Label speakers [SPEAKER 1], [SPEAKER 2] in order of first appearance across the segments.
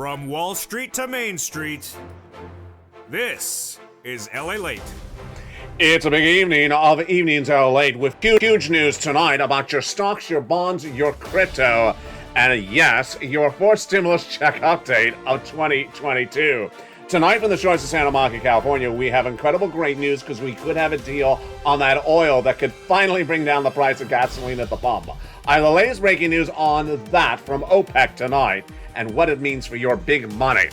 [SPEAKER 1] From Wall Street to Main Street, this is LALATE.
[SPEAKER 2] It's a big evening of Evenings LALATE with huge news tonight about your stocks, your bonds, your crypto, and yes, your fourth stimulus check update of 2022. Tonight from the shores of Santa Monica, California, we have incredible great news because we could have a deal on that oil that could finally bring down the price of gasoline at the pump. I have the latest breaking news on that from OPEC tonight and what it means for your big money.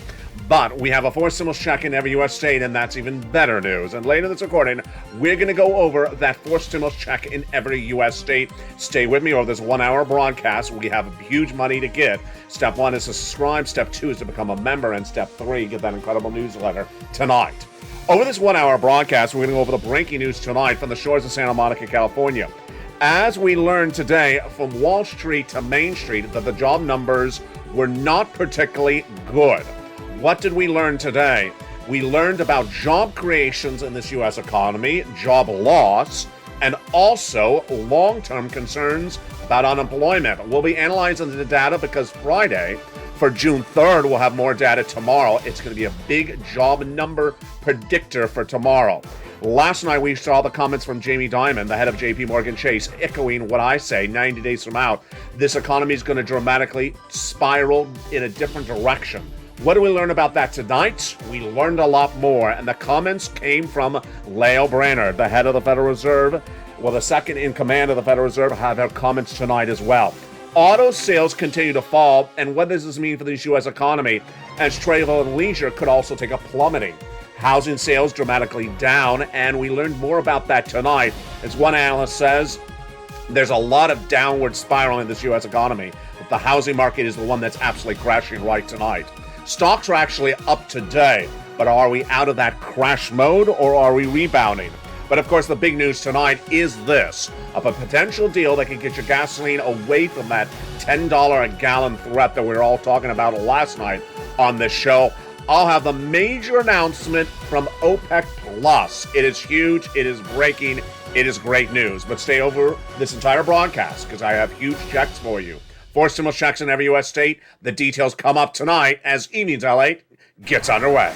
[SPEAKER 2] But we have a fourth stimulus check in every U.S. state, and that's even better news. And later in this recording, we're going to go over that fourth stimulus check in every U.S. state. Stay with me over this 1 hour broadcast. We have huge money to get. Step 1 is to subscribe. Step 2 is to become a member. And Step 3, get that incredible newsletter tonight. Over this 1 hour broadcast, we're going to go over the breaking news tonight from the shores of Santa Monica, California. As we learned today from Wall Street to Main Street that the job numbers were not particularly good. What did we learn today? We learned about job creations in this U.S. economy, job loss, and also long-term concerns about unemployment. We'll be analyzing the data because Friday, for June 3rd, we'll have more data tomorrow. It's going to be a big job number predictor for tomorrow. Last night, we saw the comments from Jamie Dimon, the head of JP Morgan Chase, echoing what I say 90 days from out. This economy is going to dramatically spiral in a different direction. What do we learn about that tonight? We learned a lot more, and the comments came from Lael Brainerd, the head of the Federal Reserve. Well, the second in command of the Federal Reserve have their comments tonight as well. Auto sales continue to fall, and what does this mean for the U.S. economy? As travel and leisure could also take a plummeting. Housing sales dramatically down, and we learned more about that tonight. As one analyst says, there's a lot of downward spiral in this U.S. economy, but the housing market is the one that's absolutely crashing right tonight. Stocks are actually up today, but are we out of that crash mode or are we rebounding? But of course, the big news tonight is this, of a potential deal that can get your gasoline away from that $10 a gallon threat that we were all talking about last night on this show. I'll have the major announcement from OPEC Plus. It is huge, it is breaking, it is great news. But stay over this entire broadcast because I have huge checks for you. Four stimulus checks in every U.S. state. The details come up tonight as Evenings LALATE gets underway.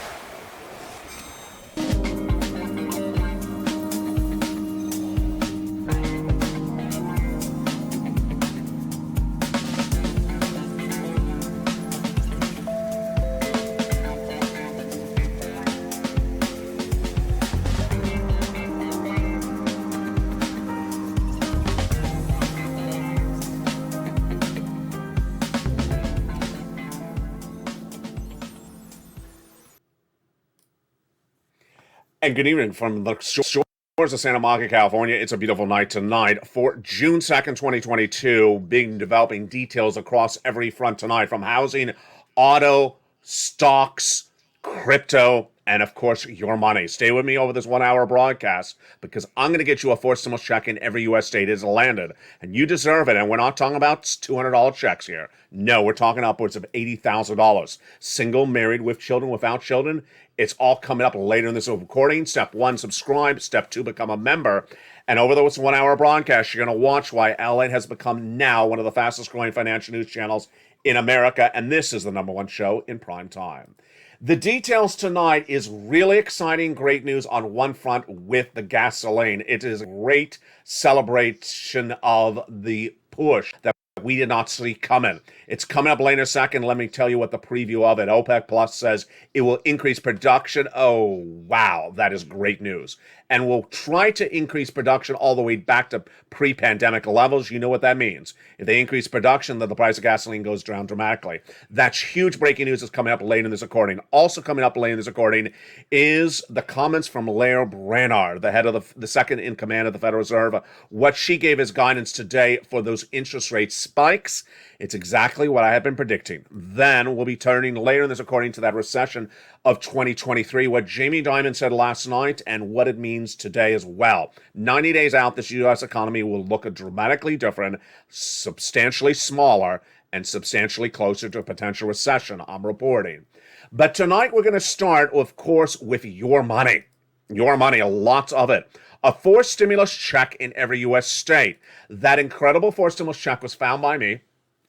[SPEAKER 2] And good evening from the shores of Santa Monica, California. It's a beautiful night tonight for June 2nd, 2022. Being developing details across every front tonight from housing, auto, stocks, crypto, and of course, your money. Stay with me over this 1 hour broadcast because I'm going to get you a fourth stimulus check in every U.S. state. It's landed, and you deserve it. And we're not talking about $200 checks here. No, we're talking upwards of $80,000. Single, married, with children, without children. It's all coming up later in this recording. Step 1, subscribe. Step 2, become a member. And over this 1 hour broadcast, you're going to watch why LALATE has become now one of the fastest growing financial news channels in America. And this is the #1 show in prime time. The details tonight is really exciting, great news on one front with the gasoline. It is a great celebration of the push that we did not see coming. It's coming up later second. Let me tell you what the preview of it. OPEC Plus says it will increase production. Oh, wow. That is great news. And we'll try to increase production all the way back to pre-pandemic levels. You know what that means. If they increase production, then the price of gasoline goes down dramatically. That's huge breaking news that's coming up late in this recording. Also coming up late in this recording is the comments from Lael Brainerd, the head of the second in command of the Federal Reserve. What she gave as guidance today for those interest rate spikes. It's exactly what I have been predicting. Then we'll be turning later in this recording to that recession of 2023, what Jamie Dimon said last night and what it means today as well. 90 days out, this U.S. economy will look dramatically different, substantially smaller, and substantially closer to a potential recession, I'm reporting. But tonight we're going to start, of course, with your money. Your money, lots of it. A fourth stimulus check in every U.S. state. That incredible fourth stimulus check was found by me.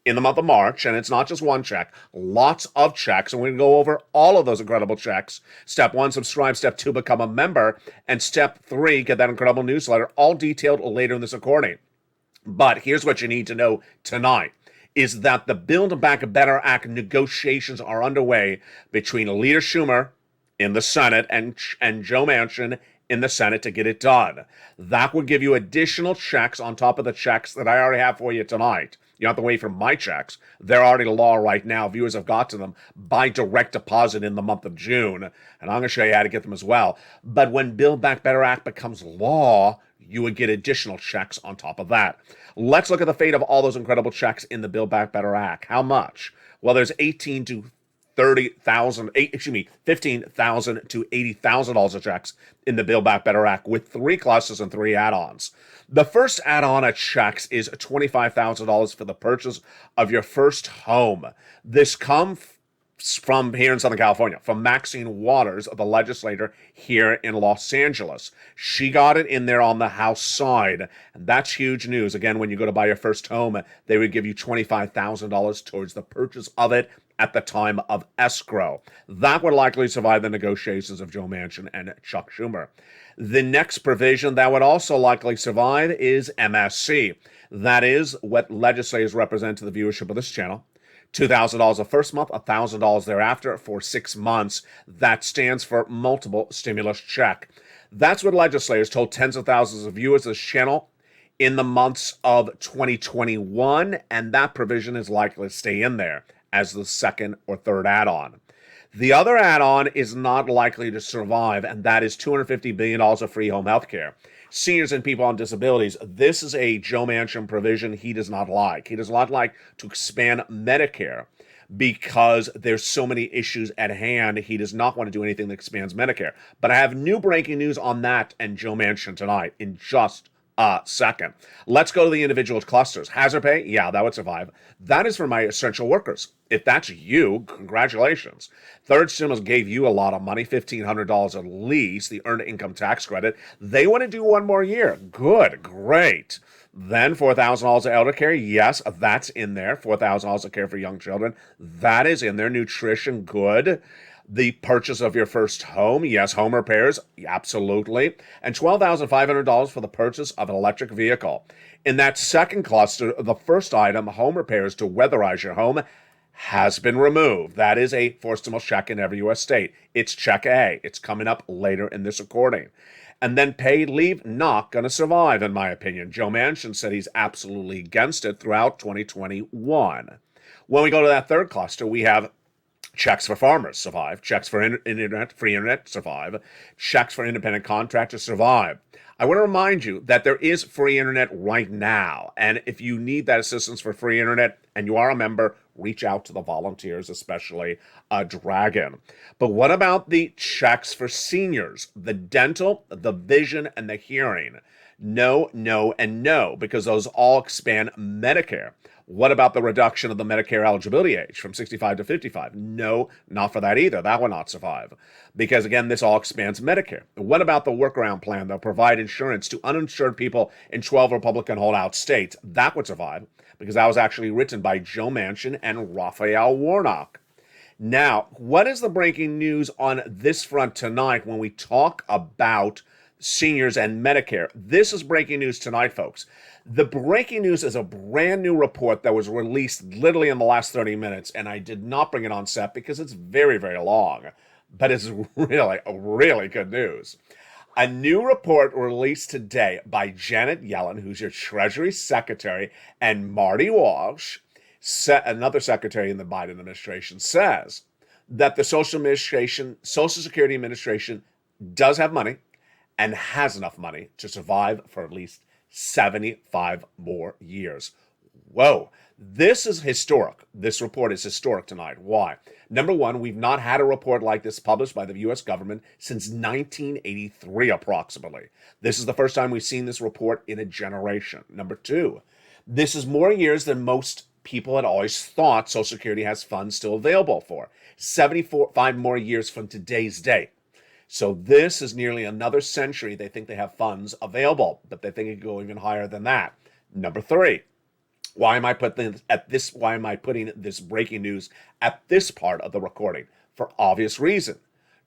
[SPEAKER 2] in the month of March, and it's not just one check, lots of checks, and we're going to go over all of those incredible checks. Step 1, subscribe. Step 2, become a member. And Step 3, get that incredible newsletter, all detailed later in this recording. But here's what you need to know tonight, is that the Build Back Better Act negotiations are underway between Leader Schumer in the Senate and Joe Manchin in the Senate to get it done. That would give you additional checks on top of the checks that I already have for you tonight. You don't have to wait for my checks. They're already law right now. Viewers have got to them by direct deposit in the month of June. And I'm going to show you how to get them as well. But when Build Back Better Act becomes law, you would get additional checks on top of that. Let's look at the fate of all those incredible checks in the Build Back Better Act. How much? Well, there's $15,000 to $80,000 of checks in the Build Back Better Act with 3 clusters and 3 add-ons. The first add-on of checks is $25,000 for the purchase of your first home. This comes from here in Southern California, from Maxine Waters, the legislator here in Los Angeles. She got it in there on the House side, and that's huge news. Again, when you go to buy your first home, they would give you $25,000 towards the purchase of it at the time of escrow. That would likely survive the negotiations of Joe Manchin and Chuck Schumer. The next provision that would also likely survive is MSC. That is what legislators represent to the viewership of this channel. $2,000 the first month, $1,000 thereafter for 6 months. That stands for multiple stimulus check. That's what legislators told tens of thousands of viewers of this channel in the months of 2021, and that provision is likely to stay in there as the second or third add-on. The other add-on is not likely to survive, and that is $250 billion of free home health care. Seniors and people on disabilities, this is a Joe Manchin provision he does not like. He does not like to expand Medicare because there's so many issues at hand. He does not want to do anything that expands Medicare. But I have new breaking news on that and Joe Manchin tonight in just a second. Let's go to the individual clusters. Hazard pay, yeah, that would survive. That is for my essential workers. If that's you, congratulations. Third stimulus gave you a lot of money, $1,500 at least, the earned income tax credit. They want to do one more year. Good, great. Then $4,000 of elder care, yes, that's in there. $4,000 of care for young children, that is in there. Nutrition, good. The purchase of your first home, yes. Home repairs, absolutely. And $12,500 for the purchase of an electric vehicle. In that second cluster, the first item, home repairs to weatherize your home, has been removed. That is a forced stimulus check in every U.S. state. It's check A. It's coming up later in this recording. And then paid leave, not going to survive, in my opinion. Joe Manchin said he's absolutely against it throughout 2021. When we go to that third cluster, we have checks for farmers, survive. Checks for free internet, survive. Checks for independent contractors, survive. I want to remind you that there is free internet right now. And if you need that assistance for free internet and you are a member, reach out to the volunteers, especially Dragon. But what about the checks for seniors? The dental, the vision, and the hearing. No, no, and no, because those all expand Medicare. What about the reduction of the Medicare eligibility age from 65 to 55? No, not for that either. That will not survive. Because again, this all expands Medicare. What about the workaround plan that will provide insurance to uninsured people in 12 Republican holdout states? That would survive because that was actually written by Joe Manchin and Raphael Warnock. Now, what is the breaking news on this front tonight when we talk about seniors and Medicare? This is breaking news tonight, folks. The breaking news is a brand new report that was released literally in the last 30 minutes, and I did not bring it on set because it's very, very long, but it's really good news. A new report released today by Janet Yellen, who's your Treasury Secretary, and Marty Walsh, another secretary in the Biden administration, says that the Social Security Administration does have money and has enough money to survive for at least 75 more years. Whoa, this is historic. This report is historic tonight. Why? Number one, we've not had a report like this published by the U.S. government since 1983, approximately. This is the first time we've seen this report in a generation. Number two, this is more years than most people had always thought Social Security has funds still available for. 75 more years from today's date. So this is nearly another century they think they have funds available, but they think it could go even higher than that. Number three, Why am I putting this breaking news at this part of the recording? For obvious reason.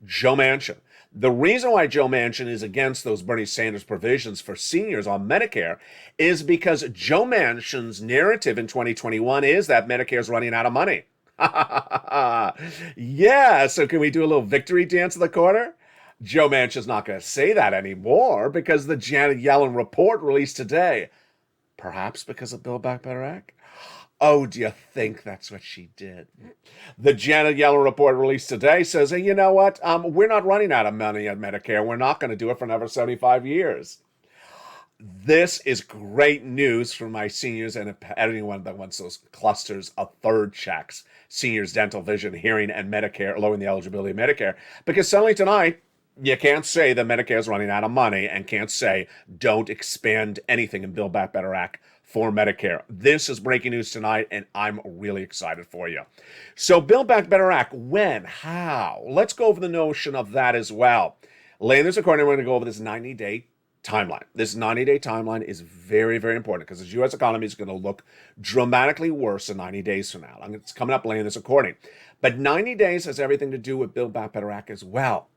[SPEAKER 2] Joe Manchin. The reason why Joe Manchin is against those Bernie Sanders provisions for seniors on Medicare is because Joe Manchin's narrative in 2021 is that Medicare is running out of money. Yeah, so can we do a little victory dance in the corner? Joe Manchin's not going to say that anymore because the Janet Yellen report released today. Perhaps because of Build Back Better Act? Oh, do you think that's what she did? The Janet Yellen report released today says, hey, you know what? We're not running out of money at Medicare. We're not going to do it for another 75 years. This is great news for my seniors and anyone that wants those clusters of third checks, seniors, dental, vision, hearing, and Medicare, lowering the eligibility of Medicare. Because suddenly tonight, you can't say that Medicare is running out of money and can't say don't expand anything in Build Back Better Act for Medicare. This is breaking news tonight, and I'm really excited for you. So Build Back Better Act, when, how? Let's go over the notion of that as well. Laying this according, we're going to go over this 90-day timeline. This 90-day timeline is very, very important because the U.S. economy is going to look dramatically worse in 90 days from now. It's coming up laying this according. But 90 days has everything to do with Build Back Better Act as well.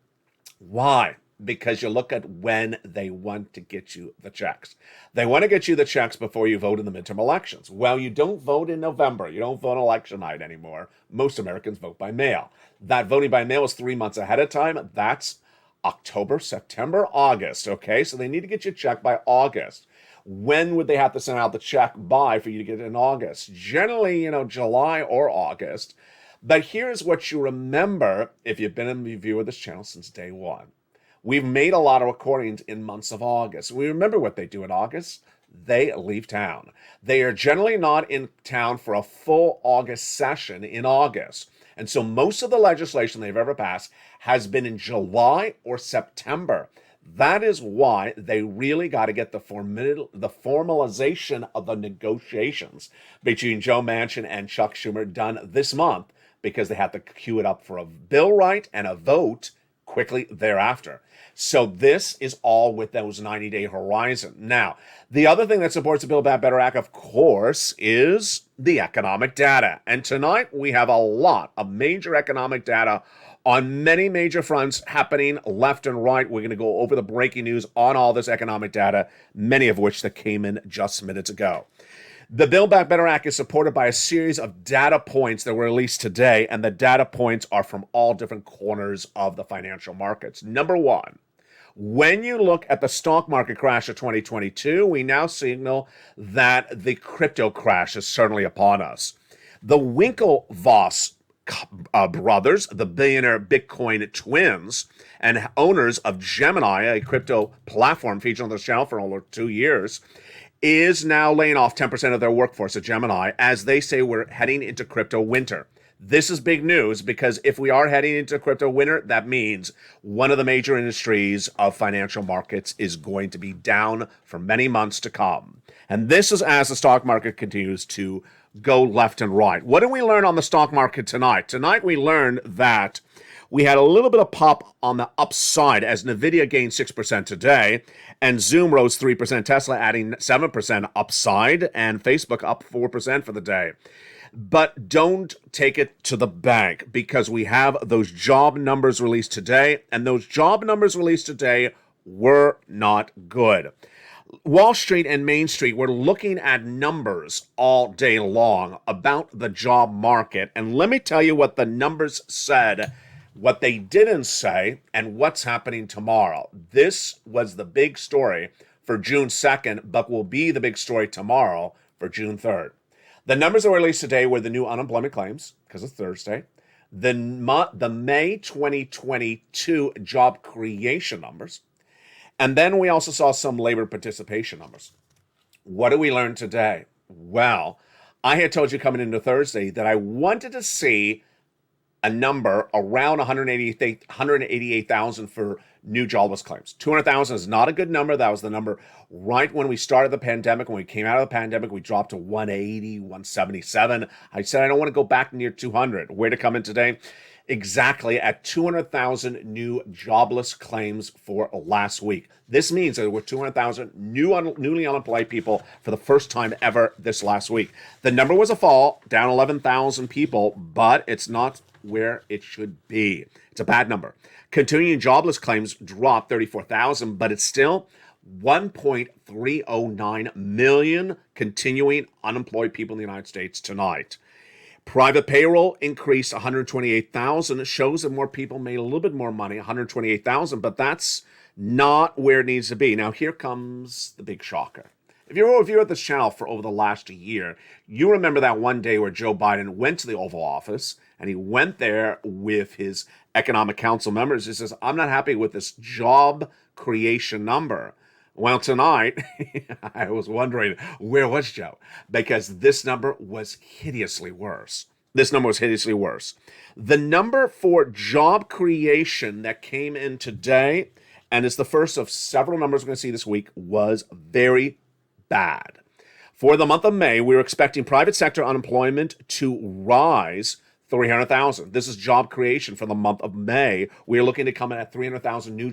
[SPEAKER 2] Why? Because you look at when they want to get you the checks. They want to get you the checks before you vote in the midterm elections. Well, you don't vote in November. You don't vote on election night anymore. Most Americans vote by mail. That voting by mail is 3 months ahead of time. That's October, September, August. Okay, so they need to get you a check by August. When would they have to send out the check by for you to get it in August? Generally, July or August. But here's what you remember if you've been in the view of this channel since day one. We've made a lot of recordings in months of August. We remember what they do in August. They leave town. They are generally not in town for a full August session in August. And so most of the legislation they've ever passed has been in July or September. That is why they really got to get the formalization of the negotiations between Joe Manchin and Chuck Schumer done this month, because they have to queue it up for a bill right and a vote quickly thereafter. So this is all with those 90-day horizon. Now, the other thing that supports the Build Back Better Act, of course, is the economic data. And tonight we have a lot of major economic data on many major fronts happening left and right. We're going to go over the breaking news on all this economic data, many of which that came in just minutes ago. The Build Back Better Act is supported by a series of data points that were released today, and the data points are from all different corners of the financial markets. Number one, when you look at the stock market crash of 2022, we now signal that the crypto crash is certainly upon us. The Winklevoss brothers, the billionaire Bitcoin twins, and owners of Gemini, a crypto platform featured on the channel for over 2 years, is now laying off 10% of their workforce at Gemini, as they say we're heading into crypto winter. This is big news, because if we are heading into crypto winter, that means one of the major industries of financial markets is going to be down for many months to come. And this is as the stock market continues to go left and right. What did we learn on the stock market tonight? Tonight we learned that we had a little bit of pop on the upside as Nvidia gained 6% today, and Zoom rose 3%, Tesla adding 7% upside, and Facebook up 4% for the day. But don't take it to the bank, because we have those job numbers released today, and those job numbers released today were not good. Wall Street and Main Street were looking at numbers all day long about the job market, and let me tell you what the numbers said, what they didn't say, and what's happening tomorrow. This was the big story for June 2nd, but will be the big story tomorrow for June 3rd. The numbers that were released today were the new unemployment claims, because it's Thursday, the May 2022 job creation numbers, and then we also saw some labor participation numbers. What did we learn today? Well, I had told you coming into Thursday that I wanted to see a number around 188,000 for new jobless claims. 200,000 is not a good number. That was the number right when we started the pandemic. When we came out of the pandemic, we dropped to 180, 177. I said I don't want to go back near 200. Where to come in today? exactly at 200,000 new jobless claims for last week. This means that there were 200,000 newly unemployed people for the first time ever this last week. The number was a fall, down 11,000 people, but it's not where it should be. It's a bad number. Continuing jobless claims dropped 34,000, but it's still 1.309 million continuing unemployed people in the United States tonight. Private payroll increased 128,000. It shows that more people made a little bit more money, 128,000, but that's not where it needs to be. Now, here comes the big shocker. If you're at this channel for over the last year, you remember that one day where Joe Biden went to the Oval Office, and he went there with his economic council members. He says, I'm not happy with this job creation number. Well, tonight, I was wondering, where was Joe? Because this number was hideously worse. The number for job creation that came in today, and it's the first of several numbers we're going to see this week, was very bad. For the month of May, we were expecting private sector unemployment to rise 300,000. This is job creation for the month of May. We are looking to come in at 300,000 new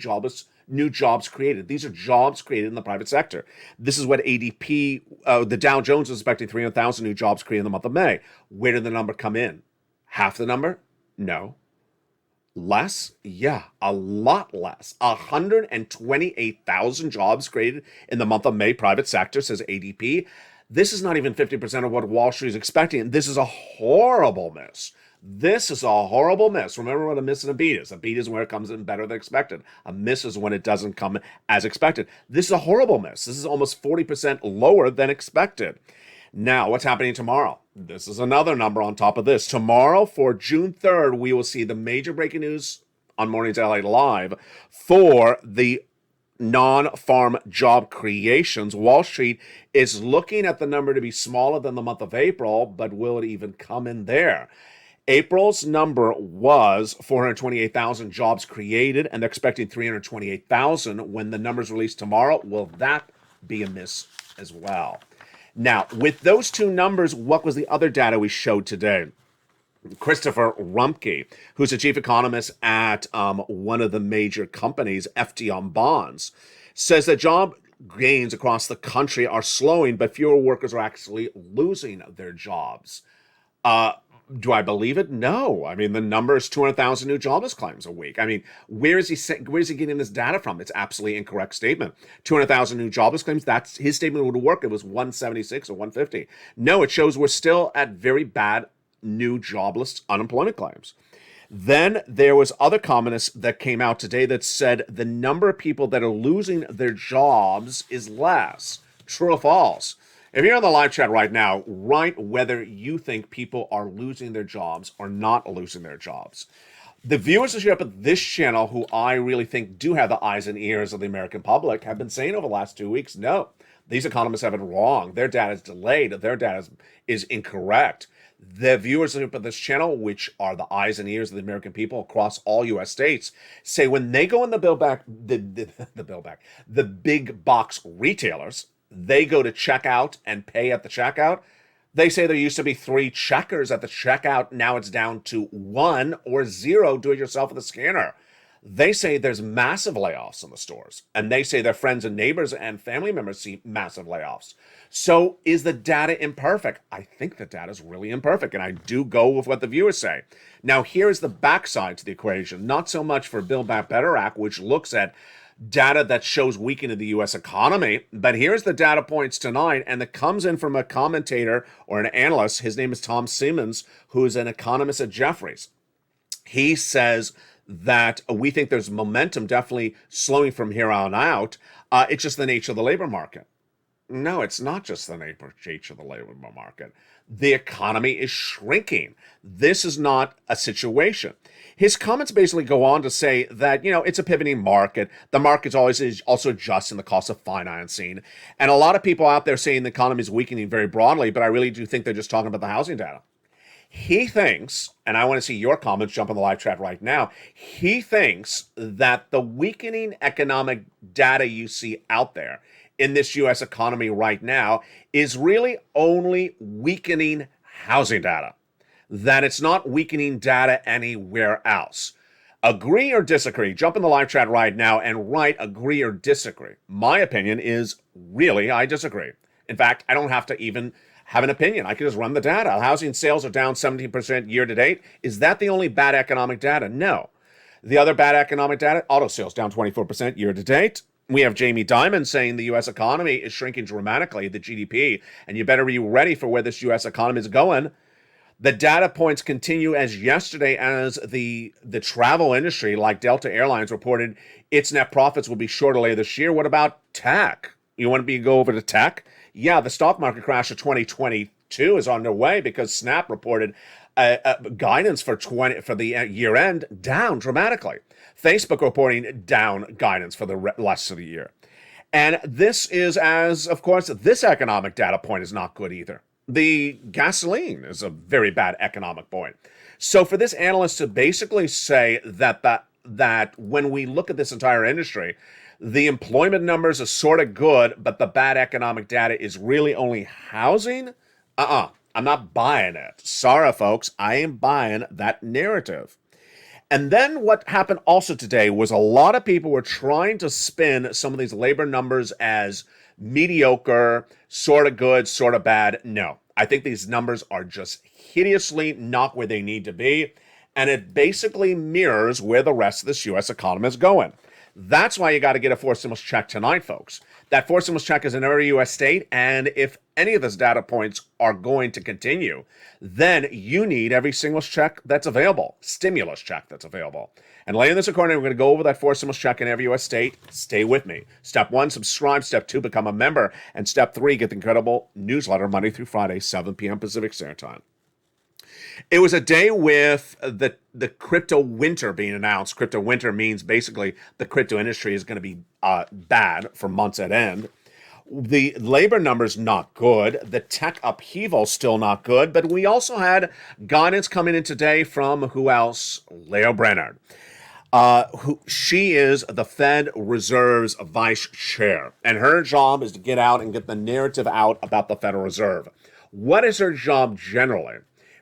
[SPEAKER 2] jobs created. These are jobs created in the private sector. This is what ADP, the Dow Jones is expecting 300,000 new jobs created in the month of May. Where did the number come in? Half the number? No. Less? Yeah, a lot less. 128,000 jobs created in the month of May, private sector, says ADP. This is not even 50% of what Wall Street is expecting. This is a horrible miss. Remember what a miss and a beat is. A beat is where it comes in better than expected. A miss is when it doesn't come as expected. This is a horrible miss. This is almost 40% lower than expected. Now, what's happening tomorrow? This is another number on top of this. Tomorrow, for June 3rd, we will see the major breaking news on Mornings LA Live for the non-farm job creations. Wall Street is looking at the number to be smaller than the month of April, but will it even come in there? April's number was 428,000 jobs created, and they're expecting 328,000 when the numbers released tomorrow. Will that be a miss as well? Now, with those two numbers, what was the other data we showed today? Christopher Rumpke, who's a chief economist at one of the major companies, FD Bonds, says that job gains across the country are slowing, but fewer workers are actually losing their jobs. Do I believe it? No. I mean, the number is 200,000 new jobless claims a week. I mean, where is he getting this data from? It's absolutely incorrect statement. 200,000 new jobless claims, that's his statement would work. It was 176 or 150. No, it shows we're still at very bad new jobless unemployment claims. Then there was other comments that came out today that said the number of people that are losing their jobs is less. True or false? If you're on the live chat right now, write whether you think people are losing their jobs or not losing their jobs. The viewers up at this channel, who I really think do have the eyes and ears of the American public, have been saying over the last 2 weeks, no, these economists have it wrong. Their data is delayed. Their data is incorrect. The viewers up at this channel, which are the eyes and ears of the American people across all U.S. states, say when they go in the big box retailers, they go to checkout and pay at the checkout. They say there used to be 3 checkers at the checkout. Now it's down to 1 or 0 do-it-yourself at the scanner. They say there's massive layoffs in the stores. And they say their friends and neighbors and family members see massive layoffs. So is the data imperfect? I think the data is really imperfect. And I do go with what the viewers say. Now, here's the backside to the equation. Not so much for Build Back Better Act, which looks at data that shows weakening of the U.S. economy. But here's the data points tonight, and that comes in from a commentator or an analyst. His name is Tom Siemens, who is an economist at Jefferies. He says that we think there's momentum definitely slowing from here on out. It's just the nature of the labor market. No, it's not just the nature of the labor market. The economy is shrinking. This is not a situation. His comments basically go on to say that, it's a pivoting market. The market's always also adjusting the cost of financing. And a lot of people out there saying the economy is weakening very broadly, but I really do think they're just talking about the housing data. He thinks, and I want to see your comments jump on the live chat right now, he thinks that the weakening economic data you see out there in this U.S. economy right now is really only weakening housing data. that it's not weakening data anywhere else. Agree or disagree? Jump in the live chat right now and write agree or disagree. My opinion is really I disagree. In fact, I don't have to even have an opinion. I can just run the data. Housing sales are down 17% year to date. Is that the only bad economic data? No. The other bad economic data, auto sales down 24% year to date. We have Jamie Dimon saying the U.S. economy is shrinking dramatically, the GDP, and you better be ready for where this U.S. economy is going. The data points continue as yesterday as the travel industry, like Delta Airlines, reported its net profits will be shorter later this year. What about tech? You want to go over to tech? Yeah, the stock market crash of 2022 is underway because Snap reported guidance for the year end down dramatically. Facebook reporting down guidance for the rest of the year. And this is of course, this economic data point is not good either. The gasoline is a very bad economic point. So for this analyst to basically say that when we look at this entire industry, the employment numbers are sort of good, but the bad economic data is really only housing, I'm not buying it. Sorry, folks, I ain't buying that narrative. And then what happened also today was a lot of people were trying to spin some of these labor numbers as mediocre, sort of good, sort of bad. No, I think these numbers are just hideously not where they need to be. And it basically mirrors where the rest of this U.S. economy is going. That's why you got to get a forced stimulus check tonight, folks. That forced stimulus check is in every U.S. state, and if any of those data points are going to continue, then you need every stimulus check that's available, stimulus check that's available. And later in this recording, we're going to go over that forced stimulus check in every U.S. state. Stay with me. Step 1, subscribe. Step 2, become a member. And Step 3, get the incredible newsletter Monday through Friday, 7 p.m. Pacific Standard Time. It was a day with the crypto winter being announced. Crypto winter means basically the crypto industry is going to be bad for months at end. The labor numbers not good. The tech upheaval still not good. But we also had guidance coming in today from who else? Leo Brainard. She is the Fed Reserve's vice chair, and her job is to get out and get the narrative out about the Federal Reserve. What is her job generally?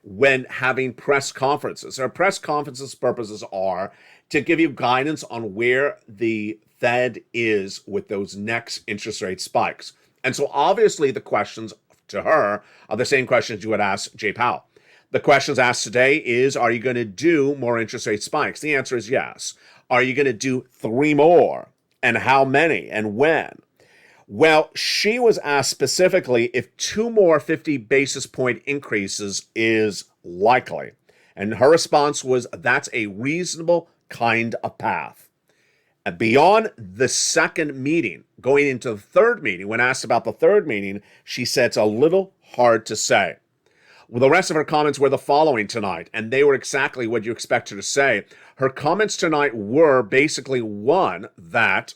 [SPEAKER 2] When having press conferences. Our press conferences purposes are to give you guidance on where the Fed is with those next interest rate spikes. And so obviously the questions to her are the same questions you would ask Jay Powell. The questions asked today is, are you going to do more interest rate spikes? The answer is yes. Are you going to do 3 more? And how many? And when? Well, she was asked specifically if 2 more 50 basis point increases is likely. And her response was, that's a reasonable kind of path. And beyond the second meeting, going into the third meeting, when asked about the third meeting, she said it's a little hard to say. Well, the rest of her comments were the following tonight, and they were exactly what you expect her to say. Her comments tonight were basically one, that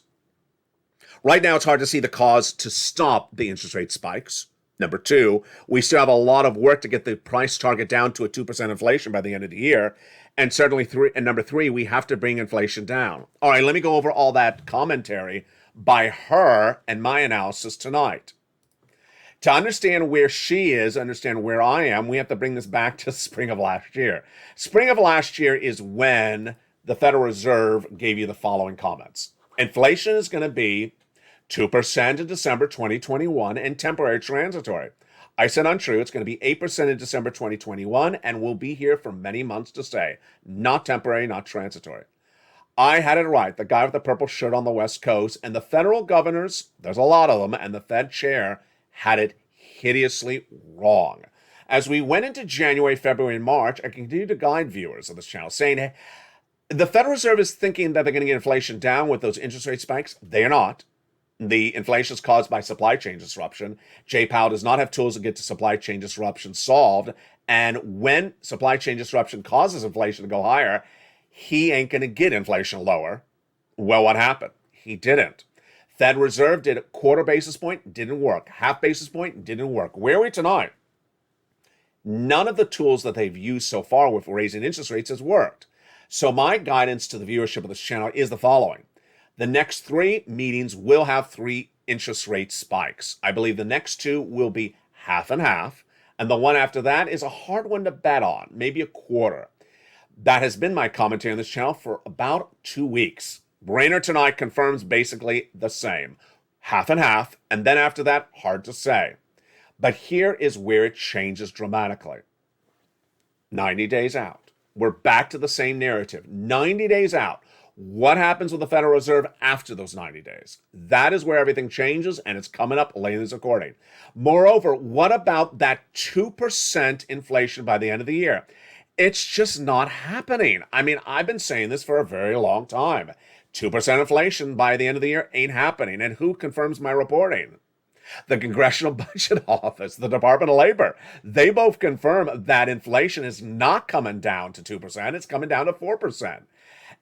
[SPEAKER 2] right now, it's hard to see the cause to stop the interest rate spikes. Number 2, we still have a lot of work to get the price target down to a 2% inflation by the end of the year. And certainly, number 3, we have to bring inflation down. All right, let me go over all that commentary by her and my analysis tonight. To understand where she is, understand where I am, we have to bring this back to spring of last year. Spring of last year is when the Federal Reserve gave you the following comments. Inflation is going to be 2% in December 2021 and temporary transitory. I said untrue. It's going to be 8% in December 2021 and will be here for many months to stay. Not temporary, not transitory. I had it right. The guy with the purple shirt on the West Coast and the federal governors, there's a lot of them, and the Fed chair had it hideously wrong. As we went into January, February, and March, I continue to guide viewers of this channel saying, hey, the Federal Reserve is thinking that they're going to get inflation down with those interest rate spikes. They are not. The inflation is caused by supply chain disruption. Jay Powell does not have tools to get the supply chain disruption solved. And when supply chain disruption causes inflation to go higher, he ain't going to get inflation lower. Well, what happened? He didn't. Fed Reserve did a quarter basis point, didn't work. Half basis point, didn't work. Where are we tonight? None of the tools that they've used so far with raising interest rates has worked. So my guidance to the viewership of this channel is the following. The next 3 meetings will have 3 interest rate spikes. I believe the next 2 will be half and half. And the one after that is a hard one to bet on, maybe a quarter. That has been my commentary on this channel for about 2 weeks. Brainerd tonight confirms basically the same. Half and half, and then after that, hard to say. But here is where it changes dramatically. 90 days out. We're back to the same narrative. 90 days out. What happens with the Federal Reserve after those 90 days? That is where everything changes, and it's coming up later in this recording. Moreover, what about that 2% inflation by the end of the year? It's just not happening. I mean, I've been saying this for a very long time. 2% inflation by the end of the year ain't happening. And who confirms my reporting? The Congressional Budget Office, the Department of Labor. They both confirm that inflation is not coming down to 2%. It's coming down to 4%.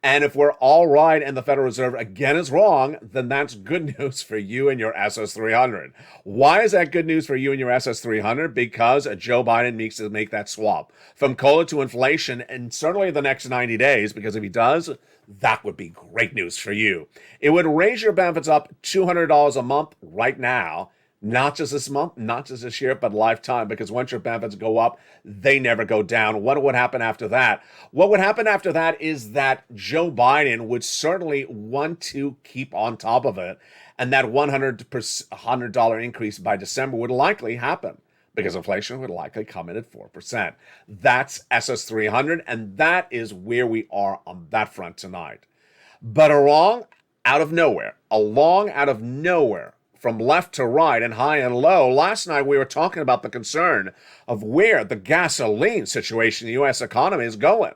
[SPEAKER 2] And if we're all right and the Federal Reserve again is wrong, then that's good news for you and your SS300. Why is that good news for you and your SS300? Because Joe Biden needs to make that swap from COLA to inflation, and certainly the next 90 days, because if he does, that would be great news for you. It would raise your benefits up $200 a month right now. Not just this month, not just this year, but lifetime, because once your benefits go up, they never go down. What would happen after that? What would happen after that is that Joe Biden would certainly want to keep on top of it, and that $100 increase by December would likely happen, because inflation would likely come in at 4%. That's SS300, and that is where we are on that front tonight. But along out of nowhere, from left to right and high and low, last night we were talking about the concern of where the gasoline situation in the U.S. economy is going.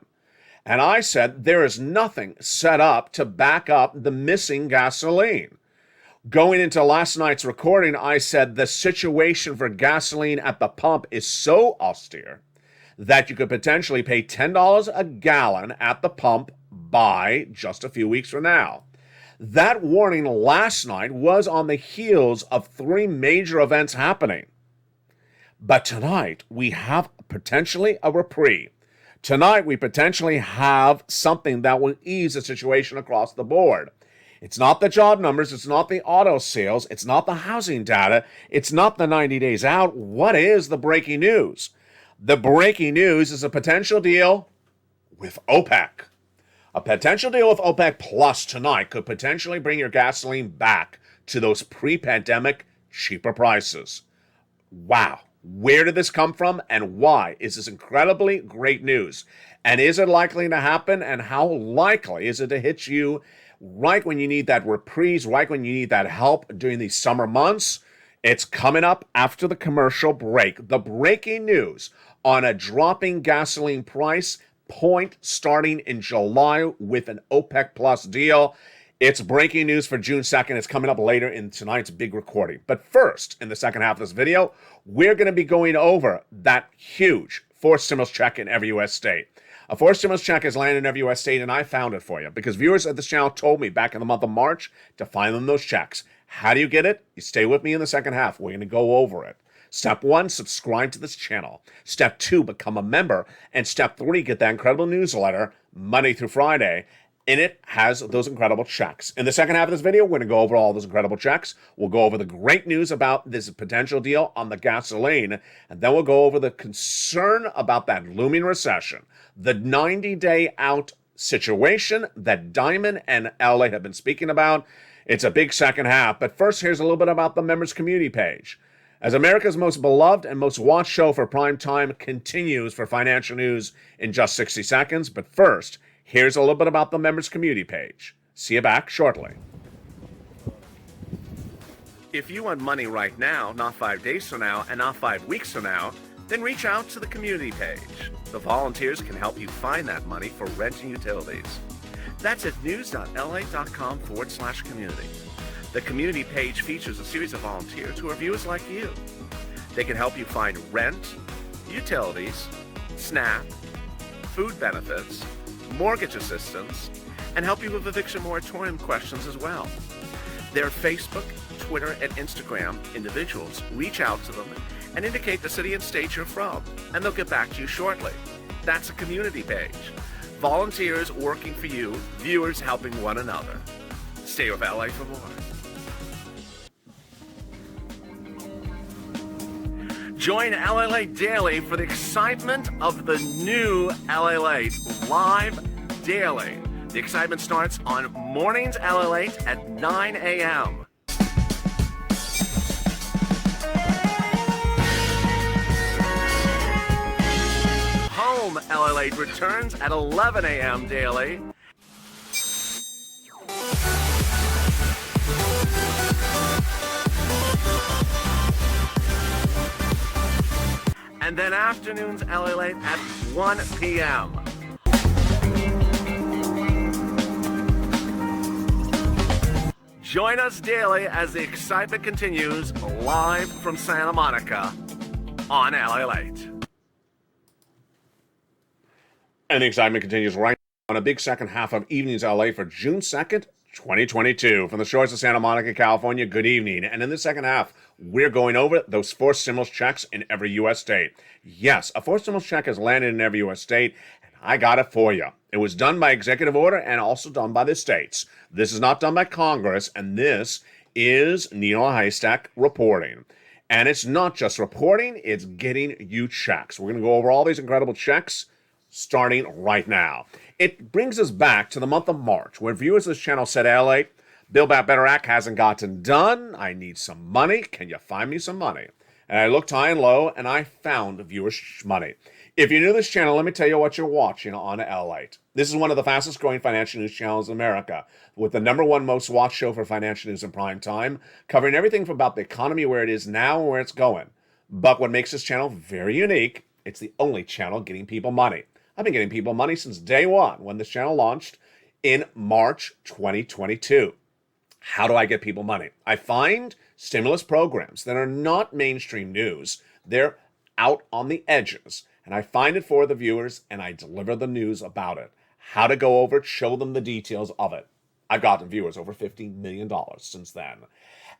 [SPEAKER 2] And I said there is nothing set up to back up the missing gasoline. Going into last night's recording, I said the situation for gasoline at the pump is so austere that you could potentially pay $10 a gallon at the pump by just a few weeks from now. That warning last night was on the heels of 3 major events happening. But tonight, we have potentially a reprieve. Tonight, we potentially have something that will ease the situation across the board. It's not the job numbers, it's not the auto sales, it's not the housing data, it's not the 90 days out. What is the breaking news? The breaking news is a potential deal with OPEC. A potential deal with OPEC Plus tonight could potentially bring your gasoline back to those pre-pandemic cheaper prices. Wow. Where did this come from, and why is this incredibly great news? And is it likely to happen, and how likely is it to hit you right when you need that reprise, right when you need that help during these summer months? It's coming up after the commercial break. The breaking news on a dropping gasoline price point starting in July with an OPEC Plus deal. It's breaking news for June 2nd. It's coming up later in tonight's big recording. But first, in the second half of this video, we're going to be going over that huge forced stimulus check in every U.S. state. A forced stimulus check has landed in every U.S. state, and I found it for you because viewers of this channel told me back in the month of March to find them those checks. How do you get it? You stay with me in the second half. We're going to go over it. Step 1, subscribe to this channel. Step 2, become a member. And Step 3, get that incredible newsletter Monday through Friday. And it has those incredible checks. In the second half of this video, we're going to go over all those incredible checks. We'll go over the great news about this potential deal on the gasoline. And then we'll go over the concern about that looming recession, the 90-day out situation that Diamond and LA have been speaking about. It's a big second half. But first, here's a little bit about the members community page. As America's most beloved and most watched show for prime time continues for financial news in just 60 seconds. But first, here's a little bit about the members community page. See you back shortly. If you want money right now, not 5 days from now, and not 5 weeks from now, then reach out to the community page. The volunteers can help you find that money for rent and utilities. That's at news.la.com/community. The community page features a series of volunteers who are viewers like you. They can help you find rent, utilities, SNAP, food benefits, mortgage assistance, and help you with eviction moratorium questions as well. Their Facebook, Twitter, and Instagram individuals reach out to them and indicate the city and state you're from, and they'll get back to you shortly. That's a community page. Volunteers working for you, viewers helping one another. Stay with LA for more.
[SPEAKER 3] Join LALATE Daily for the excitement of the new LALATE live daily. The excitement starts on mornings LALATE at 9 a.m. Home LALATE returns at 11 a.m. daily. And then afternoons LALATE at 1 p.m. Join us daily as the excitement continues live from Santa Monica on LALATE.
[SPEAKER 2] And the excitement continues right on a big second half of Evenings LA for June 2nd, 2022. From the shores of Santa Monica, California, good evening. And in the second half, we're going over those forced stimulus checks in every U.S. state. Yes, a forced stimulus check has landed in every U.S. state, and I got it for you. It was done by executive order and also done by the states. This is not done by Congress, and this is Needle Haystack reporting. And it's not just reporting, it's getting you checks. We're going to go over all these incredible checks starting right now. It brings us back to the month of March, where viewers of this channel said, LA, Build Back Better Act hasn't gotten done. I need some money. Can you find me some money? And I looked high and low, and I found viewers' money. If you're new to this channel, let me tell you what you're watching on LALATE. This is one of the fastest growing financial news channels in America, with the #1 most watched show for financial news in prime time, covering everything from about the economy, where it is now and where it's going. But what makes this channel very unique, it's the only channel getting people money. I've been getting people money since day one when this channel launched in March 2022. How do I get people money? I find stimulus programs that are not mainstream news. They're out on the edges. And I find it for the viewers and I deliver the news about it. How to go over it, show them the details of it. I've gotten viewers over $50 million since then.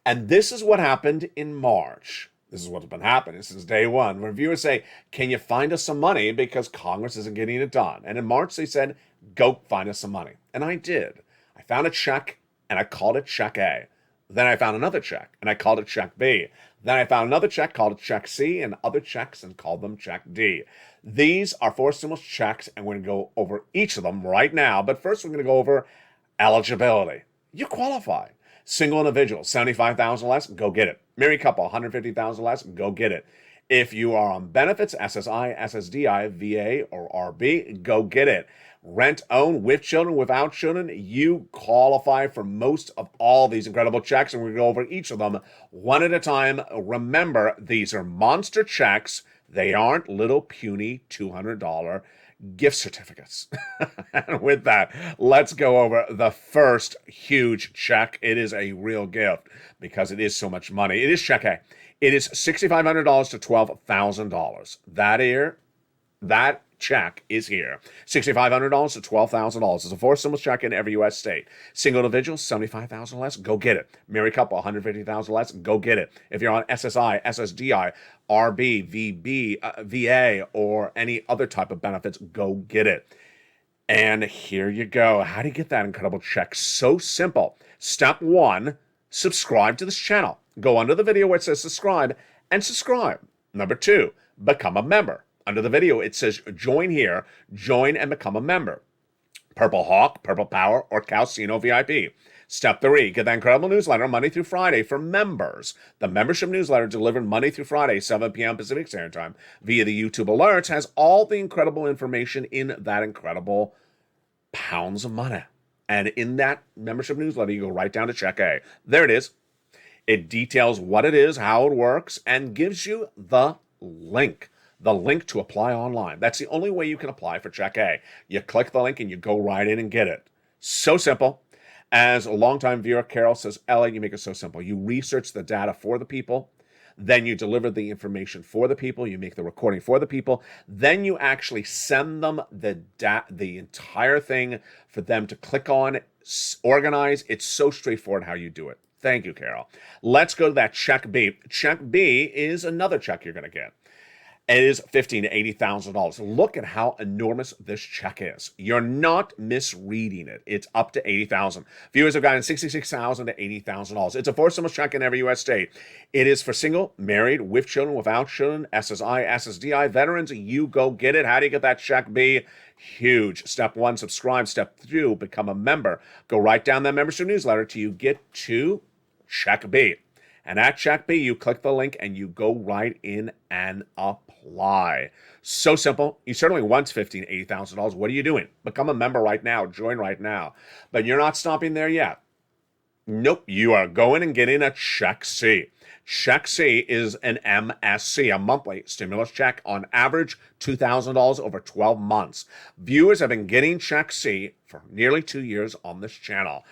[SPEAKER 2] And this is what happened in March. This is what's been happening since day one, where viewers say, can you find us some money because Congress isn't getting it done? And in March, they said, go find us some money. And I did. I found a check, and I called it Check A. Then I found another check, and I called it Check B. Then I found another check, called it Check C, and other checks, and called them Check D. These are forced stimulus checks, and we're going to go over each of them right now. But first, we're going to go over eligibility. You qualify. Single individual, $75,000 less, go get it. Married couple, $150,000 less, go get it. If you are on benefits, SSI, SSDI, VA, or RB, go get it. Rent, own, with children, without children, you qualify for most of all these incredible checks, and we're going to go over each of them one at a time. Remember, these are monster checks. They aren't little puny $200 gift certificates. And with that, let's go over the first huge check. It is a real gift because it is so much money. It is Check A. It is $6,500 to $12,000. That check is here. $6,500 to $12,000. It's a forced stimulus check in every U.S. state. Single individual, $75,000 less, go get it. Married couple, $150,000 less, go get it. If you're on SSI, SSDI, RB, VB, VA, or any other type of benefits, go get it. And here you go. How do you get that incredible check? So simple. Step 1, subscribe to this channel. Go under the video where it says subscribe and subscribe. Number 2, become a member. Under the video, it says join here, join and become a member. Purple Hawk, Purple Power, or Calcino VIP. Step 3, get that incredible newsletter Monday through Friday for members. The membership newsletter delivered Monday through Friday, 7 p.m. Pacific Standard Time via the YouTube alerts has all the incredible information in that incredible pounds of money. And in that membership newsletter, you go right down to Check A. There it is. It details what it is, how it works, and gives you the link. The link to apply online. That's the only way you can apply for Check A. You click the link and you go right in and get it. So simple. As a longtime viewer, Carol says, Ellie, you make it so simple. You research the data for the people. Then you deliver the information for the people. You make the recording for the people. Then you actually send them the entire thing for them to click on, organize. It's so straightforward how you do it. Thank you, Carol. Let's go to that Check B. Check B is another check you're going to get. It is $15,000 to $80,000. Look at how enormous this check is. You're not misreading it. It's up to $80,000. Viewers have gotten $66,000 to $80,000. It's a four-stimulus check in every U.S. state. It is for single, married, with children, without children, SSI, SSDI, veterans. You go get it. How do you get that check B? Huge. Step 1, subscribe. Step 2, become a member. Go right down that membership newsletter till you get to check B. And at check B, you click the link and you go right in and apply. So simple. You certainly want $15,000 to $80,000. What are you doing? Become a member right now. Join right now. But you're not stopping there yet. Nope. You are going and getting a check C. Check C is an MSC, a monthly stimulus check, on average $2,000 over 12 months. Viewers have been getting check C for nearly 2 years on this channel.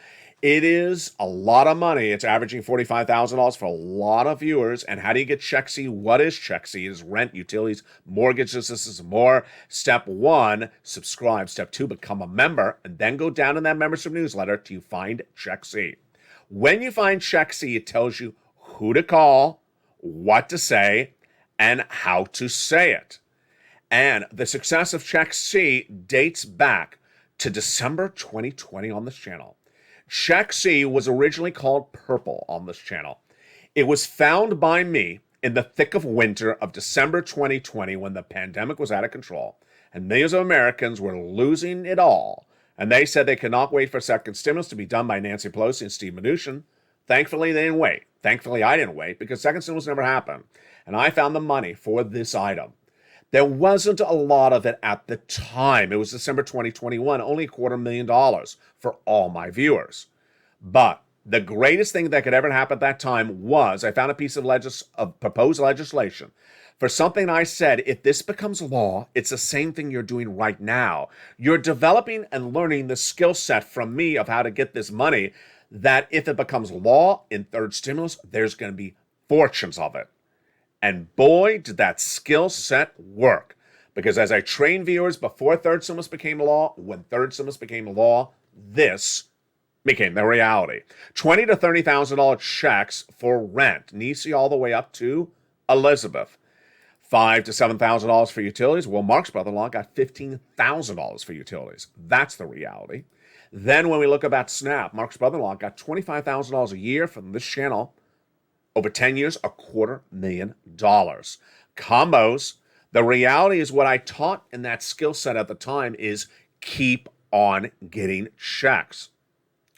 [SPEAKER 2] It is a lot of money. It's averaging $45,000 for a lot of viewers. And how do you get check C? What is check C? It is rent, utilities, mortgages. This is more. Step 1, subscribe. Step 2, become a member. And then go down in that membership newsletter till you find check C. When you find check C, it tells you who to call, what to say, and how to say it. And the success of check C dates back to December 2020 on this channel. Check C was originally called Purple on this channel. It was found by me in the thick of winter of December 2020 when the pandemic was out of control and millions of Americans were losing it all. And they said they could not wait for a second stimulus to be done by Nancy Pelosi and Steve Mnuchin. Thankfully, they didn't wait. Thankfully, I didn't wait because second stimulus never happened. And I found the money for this item. There wasn't a lot of it at the time. It was December 2021, only $250,000 for all my viewers. But the greatest thing that could ever happen at that time was I found a piece of proposed legislation for something I said, if this becomes law, it's the same thing you're doing right now. You're developing and learning the skill set from me of how to get this money, that if it becomes law in third stimulus, there's going to be fortunes of it. And boy, did that skill set work. Because as I trained viewers before third stimulus became law, when third stimulus became law, this became the reality. $20,000 to $30,000 checks for rent. Nisi all the way up to Elizabeth. $5,000 to $7,000 for utilities. Well, Mark's brother-in-law got $15,000 for utilities. That's the reality. Then when we look about SNAP, Mark's brother-in-law got $25,000 a year from this channel. Over 10 years, $250,000. Combos. The reality is what I taught in that skill set at the time is keep on getting checks.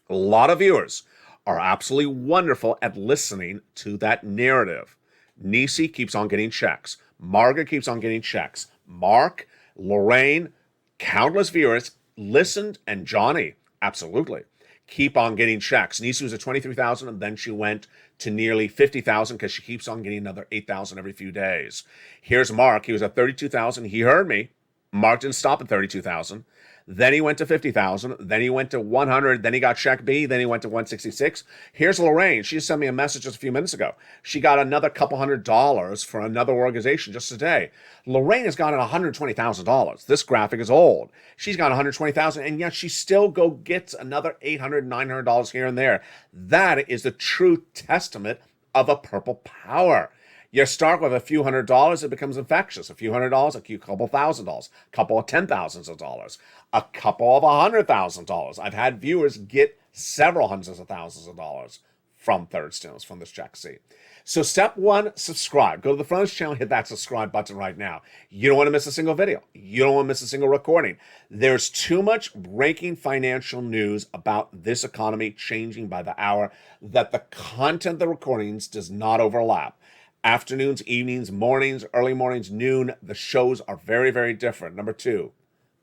[SPEAKER 2] A lot of viewers are absolutely wonderful at listening to that narrative. Nisi keeps on getting checks. Margaret keeps on getting checks. Mark, Lorraine, countless viewers listened, and Johnny, absolutely, keep on getting checks. Nisi was at $23,000, and then she went to nearly $50,000 because she keeps on getting another $8,000 every few days. Here's Mark. He was at $32,000. He heard me. Mark didn't stop at $32,000. Then he went to $50,000. Then he went to $100,000. Then he got check B. Then he went to $166,000. Here's Lorraine. She just sent me a message just a few minutes ago. She got another couple $100 for another organization just today. Lorraine has gotten $120,000. This graphic is old. She's got $120,000, and yet she still gets another $800, $900 here and there. That is the true testament of a purple power. You start with a few $100s, it becomes infectious. A few $100, a couple $1,000s, a couple of $10,000s, a couple of $100,000. I've had viewers get several hundreds of thousands of dollars from third stimulus, from this check C. So step 1, subscribe. Go to the front of this channel, hit that subscribe button right now. You don't want to miss a single video. You don't want to miss a single recording. There's too much breaking financial news about this economy changing by the hour that the content of the recordings does not overlap. Afternoons, evenings, mornings, early mornings, noon, the shows are very, very different. Number 2,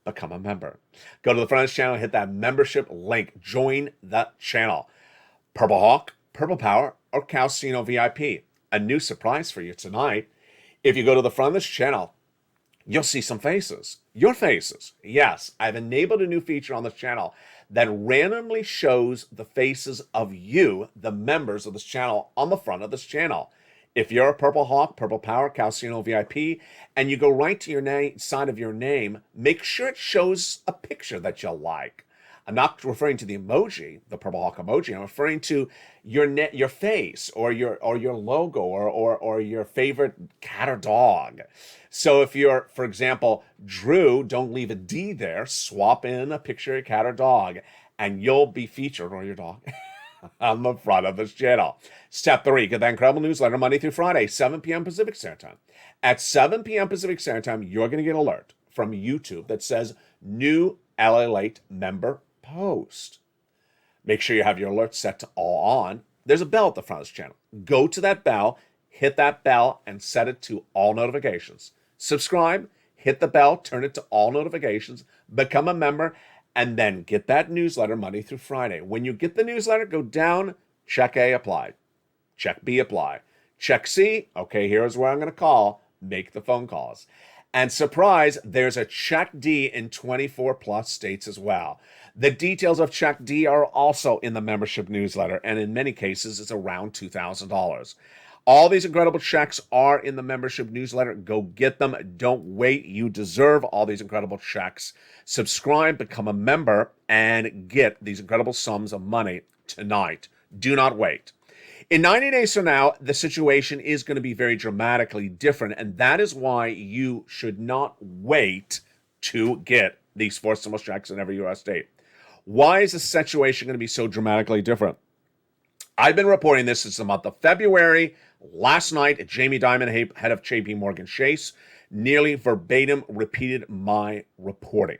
[SPEAKER 2] become a member. Go to the front of this channel, hit that membership link. Join the channel. Purple Hawk, Purple Power, or Calcino VIP. A new surprise for you tonight. If you go to the front of this channel, you'll see some faces. Your faces. Yes, I've enabled a new feature on this channel that randomly shows the faces of you, the members of this channel, on the front of this channel. If you're a Purple Hawk, Purple Power, Calcino VIP, and you go right to your side of your name, make sure it shows a picture that you like. I'm not referring to the emoji, the purple hawk emoji. I'm referring to your face or your logo or your favorite cat or dog. So if you're, for example, Drew, don't leave a D there. Swap in a picture of your cat or dog, and you'll be featured, or your dog, on the front of this channel. Step 3, get that incredible newsletter Monday through Friday, 7 p.m. Pacific Standard Time. At 7 p.m. Pacific Standard Time, you're going to get an alert from YouTube that says new LALATE member post. Make sure you have your alerts set to all on. There's a bell at the front of this channel. Go to that bell, hit that bell, and set it to all notifications. Subscribe, hit the bell, turn it to all notifications, become a member, and then get that newsletter Monday through Friday. When you get the newsletter, go down, check A, apply. Check B, apply. Check C, okay, here's where I'm going to call. Make the phone calls. And surprise, there's a check D in 24 plus states as well. The details of check D are also in the membership newsletter, and in many cases, it's around $2,000. All these incredible checks are in the membership newsletter. Go get them. Don't wait. You deserve all these incredible checks. Subscribe, become a member, and get these incredible sums of money tonight. Do not wait. In 90 days from now, the situation is going to be very dramatically different, and that is why you should not wait to get these 4 stimulus checks in every U.S. state. Why is the situation going to be so dramatically different? I've been reporting this since the month of February. Last night, Jamie Dimon, head of JP Morgan Chase, nearly verbatim repeated my reporting.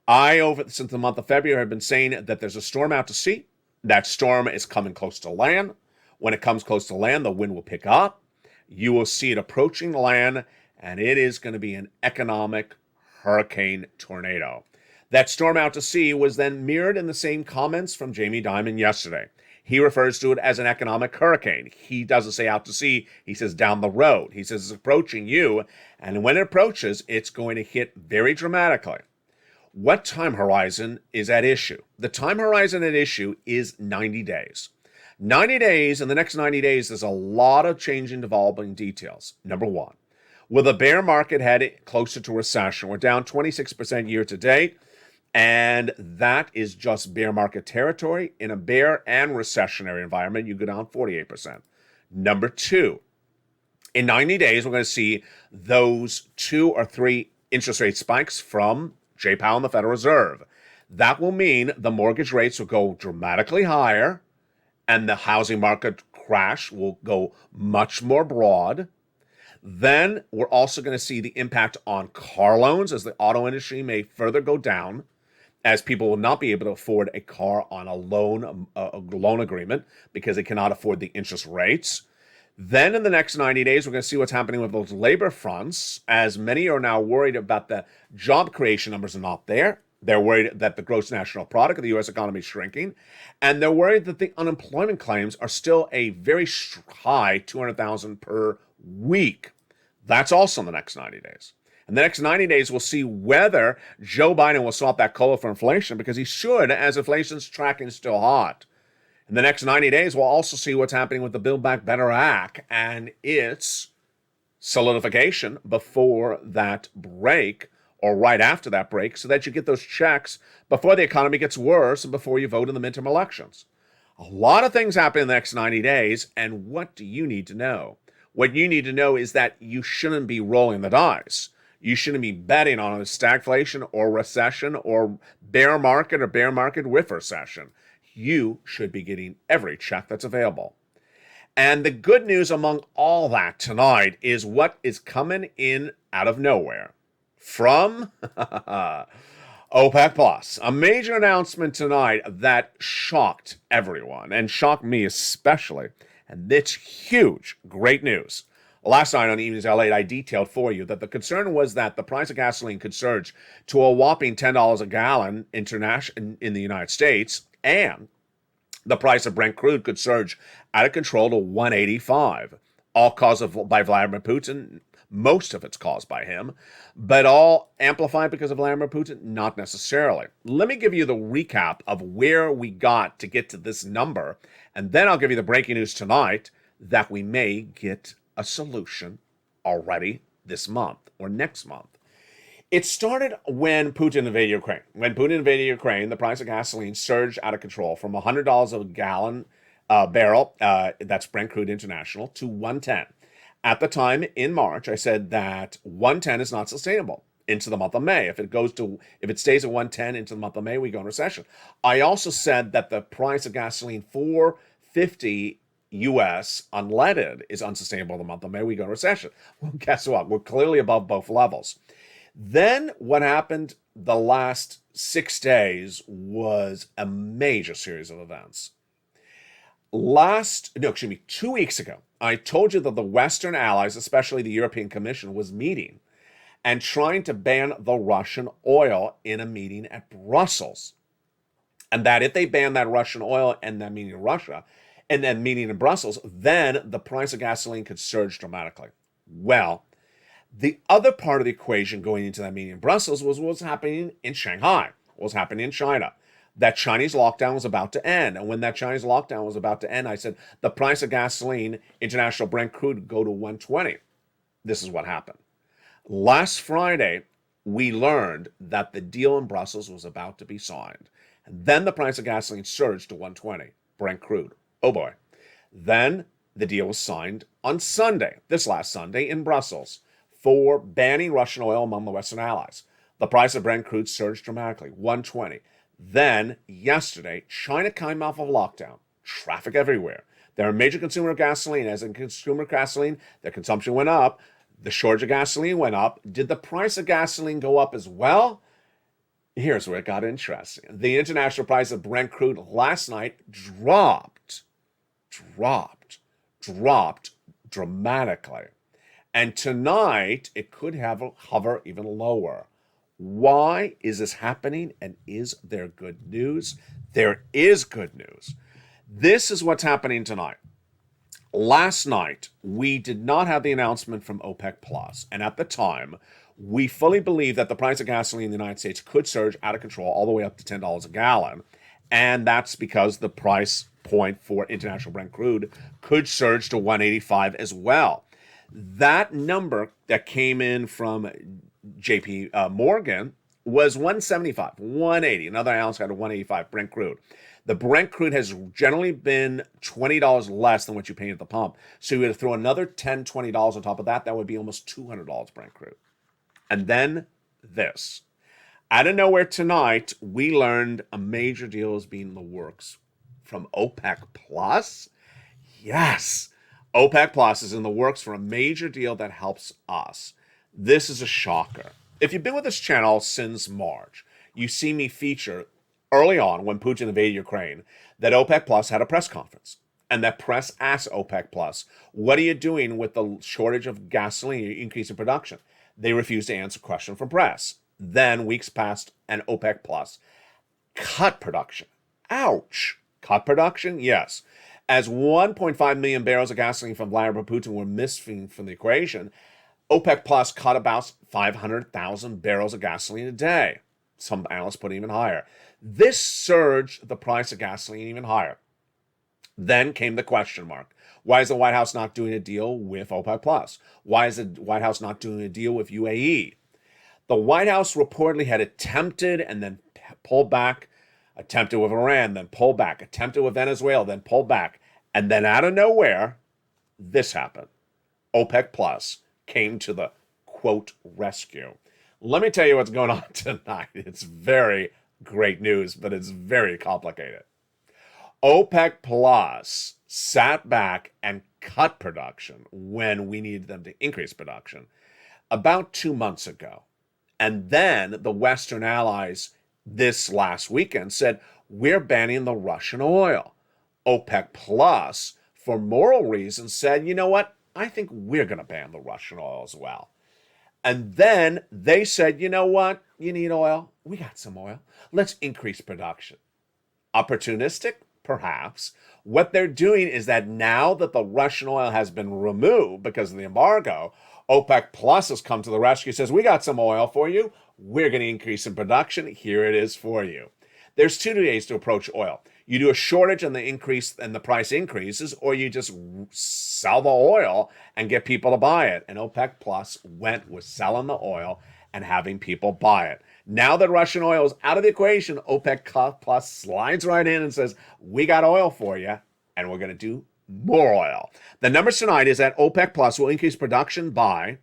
[SPEAKER 2] Since the month of February, have been saying that there's a storm out to sea. That storm is coming close to land. When it comes close to land, the wind will pick up. You will see it approaching land, and it is going to be an economic hurricane tornado. That storm out to sea was then mirrored in the same comments from Jamie Dimon yesterday. He refers to it as an economic hurricane. He doesn't say out to sea. He says down the road. He says it's approaching you, and when it approaches, it's going to hit very dramatically. What time horizon is at issue? The time horizon at issue is 90 days. 90 days, in the next 90 days, there's a lot of changing, developing details. Number one, will the bear market head closer to recession? We're down 26% year to date, and that is just bear market territory. In a bear and recessionary environment, you go down 48%. Number two, in 90 days, we're going to see those 2 or 3 interest rate spikes from Jay Powell and the Federal Reserve. That will mean the mortgage rates will go dramatically higher, and the housing market crash will go much more broad. Then we're also going to see the impact on car loans as the auto industry may further go down, as people will not be able to afford a car on a loan agreement because they cannot afford the interest rates. Then in the next 90 days, we're going to see what's happening with those labor fronts, as many are now worried about the job creation numbers are not there. They're worried that the gross national product of the U.S. economy is shrinking, and they're worried that the unemployment claims are still a very high 200,000 per week. That's also in the next 90 days. In the next 90 days, we'll see whether Joe Biden will swap that COLA for inflation, because he should, as inflation's tracking still hot. In the next 90 days, we'll also see what's happening with the Build Back Better Act and its solidification before that break, or right after that break, so that you get those checks before the economy gets worse and before you vote in the midterm elections. A lot of things happen in the next 90 days, and what do you need to know? What you need to know is that you shouldn't be rolling the dice. You shouldn't be betting on a stagflation or recession or bear market with recession. You should be getting every check that's available. And the good news among all that tonight is what is coming in out of nowhere from OPEC Plus. A major announcement tonight that shocked everyone, and shocked me especially. And it's huge, great news. Last night on Evenings LA, I detailed for you that the concern was that the price of gasoline could surge to a whopping $10 a gallon in the United States, and the price of Brent crude could surge out of control to $185, all caused by Vladimir Putin. Most of it's caused by him, but all amplified because of Vladimir Putin? Not necessarily. Let me give you the recap of where we got to get to this number, and then I'll give you the breaking news tonight that we may get a solution already this month or next month. It started when Putin invaded Ukraine. When Putin invaded Ukraine, the price of gasoline surged out of control from $100 a gallon barrel, that's Brent crude international, to 110. At the time in March, I said that 110 is not sustainable into the month of May. If it stays at 110 into the month of May, we go in recession. I also said that the price of gasoline 450 US unleaded is unsustainable in the month of May. We go in recession. Well, guess what? We're clearly above both levels. Then what happened the last 6 days was a major series of events. 2 weeks ago, I told you that the Western allies, especially the European Commission, was meeting and trying to ban the Russian oil in a meeting at Brussels. And that if they ban that Russian oil and that meeting in Russia, and then meeting in Brussels, then the price of gasoline could surge dramatically. Well, the other part of the equation going into that meeting in Brussels was what was happening in Shanghai, what was happening in China. That Chinese lockdown was about to end. And when that Chinese lockdown was about to end, I said the price of gasoline, international Brent crude, would go to 120. This is what happened. Last Friday, we learned that the deal in Brussels was about to be signed. And then the price of gasoline surged to 120, Brent crude. Oh boy. Then the deal was signed on Sunday, this last Sunday in Brussels, for banning Russian oil among the Western allies. The price of Brent crude surged dramatically, 120. Then, yesterday, China came off of lockdown. Traffic everywhere. They're a major consumer of gasoline. As in consumer gasoline, their consumption went up. The shortage of gasoline went up. Did the price of gasoline go up as well? Here's where it got interesting. The international price of Brent crude last night dropped dramatically. And tonight, it could hover even lower. Why is this happening? And is there good news? There is good news. This is what's happening tonight. Last night, we did not have the announcement from OPEC Plus, and at the time, we fully believed that the price of gasoline in the United States could surge out of control all the way up to $10 a gallon, and that's because the price point for international Brent crude could surge to 185 as well. That number that came in from JP Morgan was 175, 180. Another analyst had a 185 Brent crude. The Brent crude has generally been $20 less than what you pay at the pump. So you had to throw another $10, $20 on top of that. That would be almost $200 Brent crude. And then this. Out of nowhere tonight, we learned a major deal is being in the works from OPEC Plus. Yes, OPEC Plus is in the works for a major deal that helps us. This is a shocker. If you've been with this channel since March, you see me feature early on when Putin invaded Ukraine that OPEC Plus had a press conference. And that press asked OPEC Plus, what are you doing with the shortage of gasoline, increase in production? They refused to answer a question from press. Then weeks passed and OPEC Plus cut production. Ouch. Cut production? Yes. As 1.5 million barrels of gasoline from Vladimir Putin were missing from the equation, OPEC Plus cut about 500,000 barrels of gasoline a day. Some analysts put it even higher. This surged the price of gasoline even higher. Then came the question mark. Why is the White House not doing a deal with OPEC Plus? Why is the White House not doing a deal with UAE? The White House reportedly had attempted and then pulled back, attempted with Iran, then pulled back, attempted with Venezuela, then pulled back. And then out of nowhere, this happened. OPEC Plus came to the, quote, rescue. Let me tell you what's going on tonight. It's very great news, but it's very complicated. OPEC Plus sat back and cut production when we needed them to increase production about 2 months ago. And then the Western allies this last weekend said, we're banning the Russian oil. OPEC Plus, for moral reasons, said, you know what? I think we're going to ban the Russian oil as well. And then they said, you know what? You need oil? We got some oil. Let's increase production. Opportunistic? Perhaps. What they're doing is that now that the Russian oil has been removed because of the embargo, OPEC Plus has come to the rescue, says, we got some oil for you. We're going to increase in production. Here it is for you. There's 2 ways to approach oil. You do a shortage and the price increases, or you just sell the oil and get people to buy it. And OPEC Plus went with selling the oil and having people buy it. Now that Russian oil is out of the equation, OPEC Plus slides right in and says, we got oil for you, and we're going to do more oil. The numbers tonight is that OPEC Plus will increase production by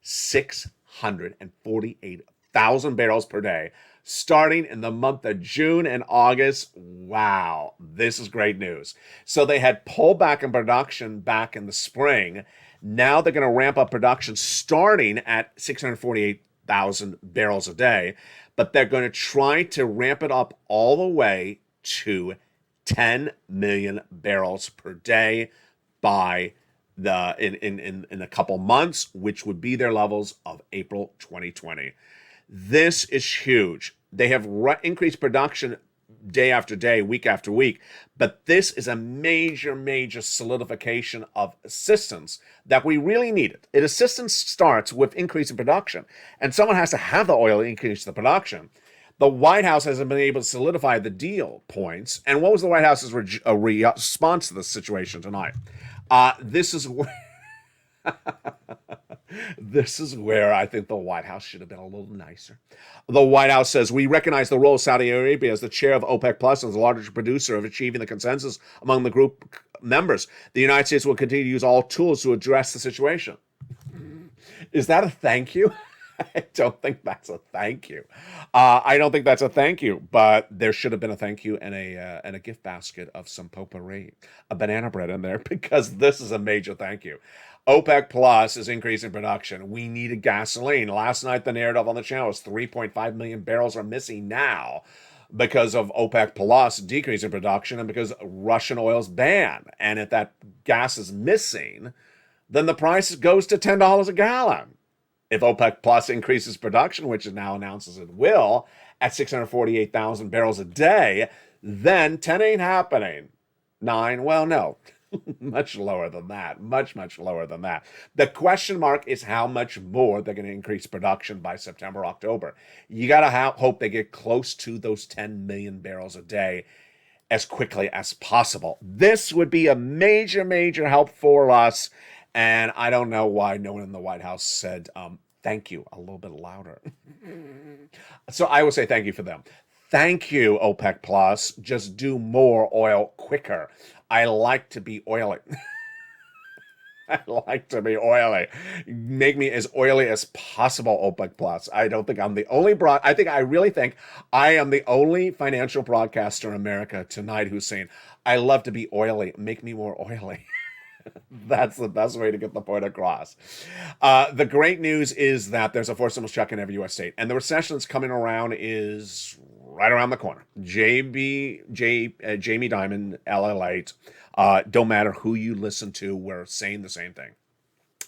[SPEAKER 2] 648,000 barrels per day, starting in the month of June and August. Wow, this is great news. So they had pulled back in production back in the spring. Now they're going to ramp up production starting at 648,000 barrels a day, but they're going to try to ramp it up all the way to 10 million barrels per day by in a couple months, which would be their levels of April 2020. This is huge. They have increased production day after day, week after week, but this is a major solidification of assistance that we really needed. Assistance starts with increase in production, and someone has to have the oil increase the production. The White House hasn't been able to solidify the deal points. And what was the White House's response to this situation tonight? This is where this is where I think the White House should have been a little nicer. The White House says, we recognize the role of Saudi Arabia as the chair of OPEC Plus and as the largest producer of achieving the consensus among the group members. The United States will continue to use all tools to address the situation. Is that a thank you? I don't think that's a thank you. I don't think that's a thank you, but there should have been a thank you and a gift basket of some potpourri, a banana bread in there, because this is a major thank you. OPEC Plus is increasing production. We needed gasoline. Last night, the narrative on the channel was 3.5 million barrels are missing now because of OPEC Plus decreasing production and because Russian oil's banned. And if that gas is missing, then the price goes to $10 a gallon. If OPEC Plus increases production, which it now announces it will, at 648,000 barrels a day, then 10 ain't happening. 9, well, no. Much lower than that. Much lower than that. The question mark is how much more they're going to increase production by September, October. You got to hope they get close to those 10 million barrels a day as quickly as possible. This would be a major help for us. And I don't know why no one in the White House said thank you a little bit louder. So I will say thank you for them. Thank you, OPEC Plus. Just do more oil quicker. I like to be oily. I like to be oily. Make me as oily as possible, OPEC Plus. I don't think I'm the only I really think I am the only financial broadcaster in America tonight who's saying, I love to be oily. Make me more oily. That's the best way to get the point across. The great news is that there's a forced stimulus check in every U.S. state, and the recession that's coming around is right around the corner. Jamie Dimon, LALATE, don't matter who you listen to, we're saying the same thing.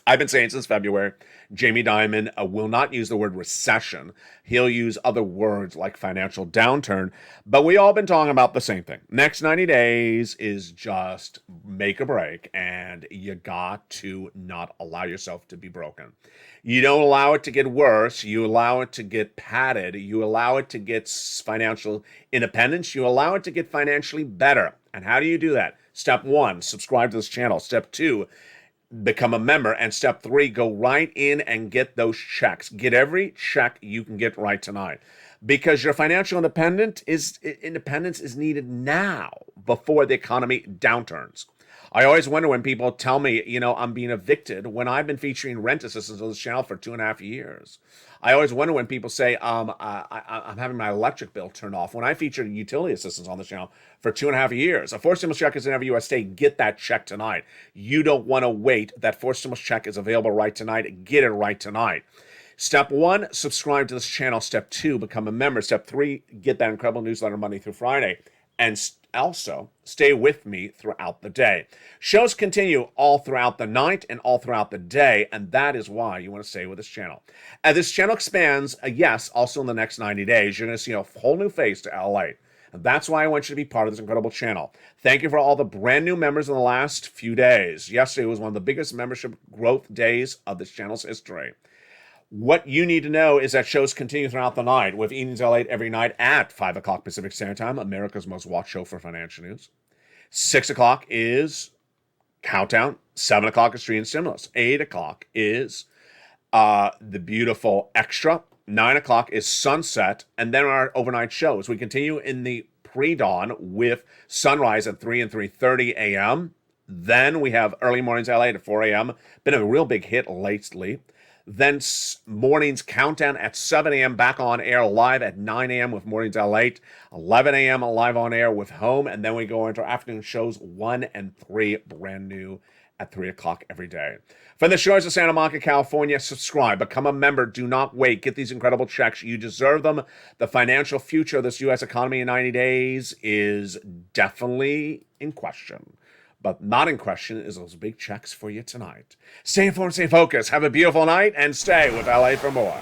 [SPEAKER 2] I've been saying since February, Jamie Dimon will not use the word recession. He'll use other words like financial downturn, but we all been talking about the same thing. Next 90 days is just make or break, and you got to not allow yourself to be broken. You don't allow it to get worse. You allow it to get padded. You allow it to get financial independence. You allow it to get financially better. And how do you do that? Step 1, subscribe to this channel. Step 2, become a member. And step 3, go right in and get those checks. Get every check you can get right tonight, because your financial independence is needed now before the economy downturns. I always wonder when people tell me, I'm being evicted when I've been featuring rent assistance on this channel for 2.5 years. I always wonder when people say, I'm having my electric bill turned off when I featured utility assistance on the channel for 2.5 years. A forced stimulus check is in every U.S. state. Get that check tonight. You don't want to wait. That forced stimulus check is available right tonight. Get it right tonight. Step 1, subscribe to this channel. Step 2, become a member. Step 3, get that incredible newsletter Monday through Friday. And also, stay with me throughout the day. Shows continue all throughout the night and all throughout the day, and that is why you want to stay with this channel. As this channel expands, yes, also in the next 90 days, you're going to see a whole new face to LA. And that's why I want you to be part of this incredible channel. Thank you for all the brand new members in the last few days. Yesterday was one of the biggest membership growth days of this channel's history. What you need to know is that shows continue throughout the night with Evenings LALATE every night at 5 o'clock Pacific Standard Time, America's most watched show for financial news. 6 o'clock is Countdown. 7 o'clock is Street and Stimulus. 8 o'clock is The beautiful Extra. 9 o'clock is Sunset, and then our overnight shows. We continue in the pre-dawn with Sunrise at 3 and 3:30 a.m. Then we have Early Mornings LA at 4 a.m. Been a real big hit lately. Then Mornings Countdown at 7 a.m. back on air live at 9 a.m. with Mornings LA. 11 a.m. live on air with Home. And then we go into our afternoon shows 1 and 3 brand new at 3 o'clock every day. From the shores of Santa Monica, California, subscribe, become a member. Do not wait. Get these incredible checks. You deserve them. The financial future of this U.S. economy in 90 days is definitely in question. But not in question is those big checks for you tonight. Stay informed, stay focused. Have a beautiful night, and stay with LA for more.